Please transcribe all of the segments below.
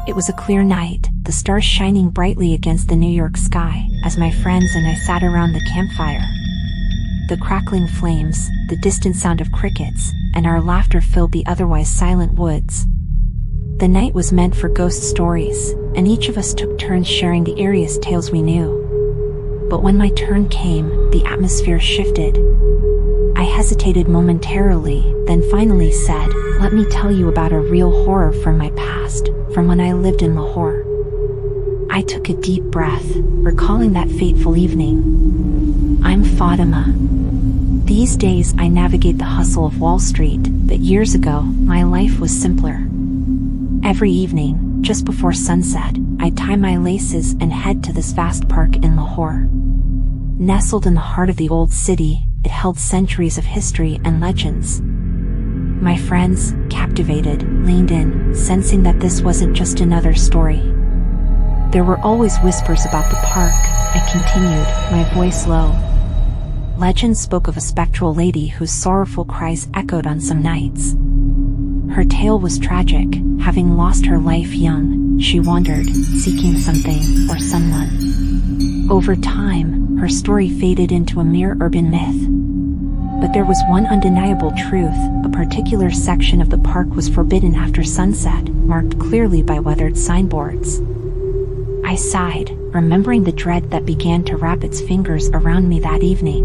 It was a clear night, the stars shining brightly against the New York sky, as my friends and I sat around the campfire. The crackling flames, the distant sound of crickets, and our laughter filled the otherwise silent woods. The night was meant for ghost stories, and each of us took turns sharing the eeriest tales we knew. But when my turn came, the atmosphere shifted. I hesitated momentarily, then finally said, "Let me tell you about a real horror from my past, from when I lived in Lahore." I took a deep breath, recalling that fateful evening. I'm Fatima. These days I navigate the hustle of Wall Street, but years ago, my life was simpler. Every evening, just before sunset, I'd tie my laces and head to this vast park in Lahore. Nestled in the heart of the old city, it held centuries of history and legends. My friends, captivated, leaned in, sensing that this wasn't just another story. There were always whispers about the park, I continued, my voice low. Legend spoke of a spectral lady whose sorrowful cries echoed on some nights. Her tale was tragic. Having lost her life young, she wandered, seeking something or someone. Over time, her story faded into a mere urban myth. But there was one undeniable truth: a particular section of the park was forbidden after sunset, marked clearly by weathered signboards. I sighed, remembering the dread that began to wrap its fingers around me that evening.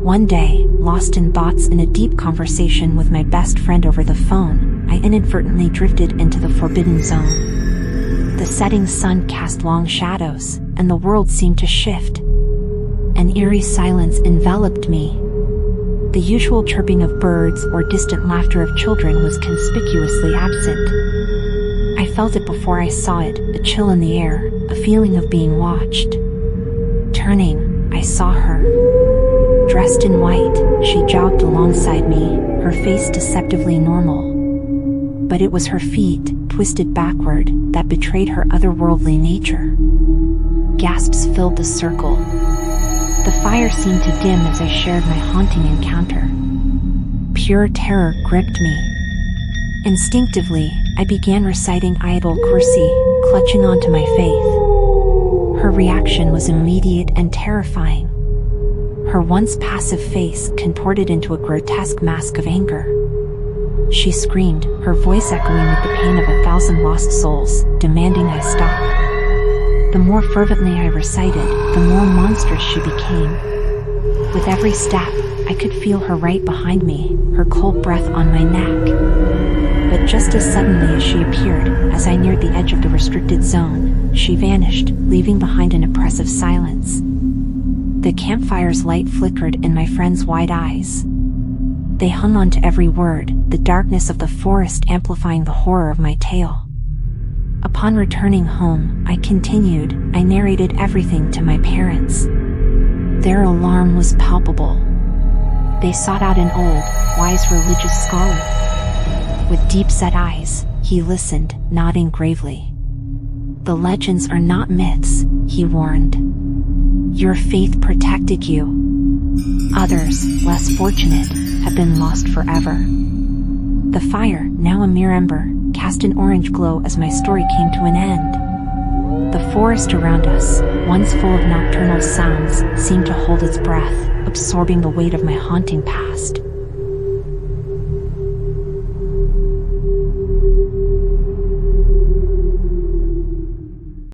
One day, lost in thoughts in a deep conversation with my best friend over the phone, I inadvertently drifted into the forbidden zone. The setting sun cast long shadows, and the world seemed to shift. An eerie silence enveloped me. The usual chirping of birds or distant laughter of children was conspicuously absent. I felt it before I saw it, a chill in the air, a feeling of being watched. Turning, I saw her. Dressed in white, she jogged alongside me, her face deceptively normal. But it was her feet, twisted backward, that betrayed her otherworldly nature. Gasps filled the circle. The fire seemed to dim as I shared my haunting encounter. Pure terror gripped me. Instinctively, I began reciting Ayatul Kursi, clutching onto my faith. Her reaction was immediate and terrifying. Her once passive face contorted into a grotesque mask of anger. She screamed, her voice echoing with the pain of 1,000 lost souls, demanding I stop. The more fervently I recited, the more monstrous she became. With every step, I could feel her right behind me, her cold breath on my neck. But just as suddenly as she appeared, as I neared the edge of the restricted zone, she vanished, leaving behind an oppressive silence. The campfire's light flickered in my friend's wide eyes. They hung on to every word, the darkness of the forest amplifying the horror of my tale. Upon returning home, I narrated everything to my parents. Their alarm was palpable. They sought out an old, wise religious scholar. With deep-set eyes, he listened, nodding gravely. "The legends are not myths," he warned. "Your faith protected you. Others, less fortunate, have been lost forever." The fire, now a mere ember, cast an orange glow as my story came to an end. The forest around us, once full of nocturnal sounds, seemed to hold its breath, absorbing the weight of my haunting past.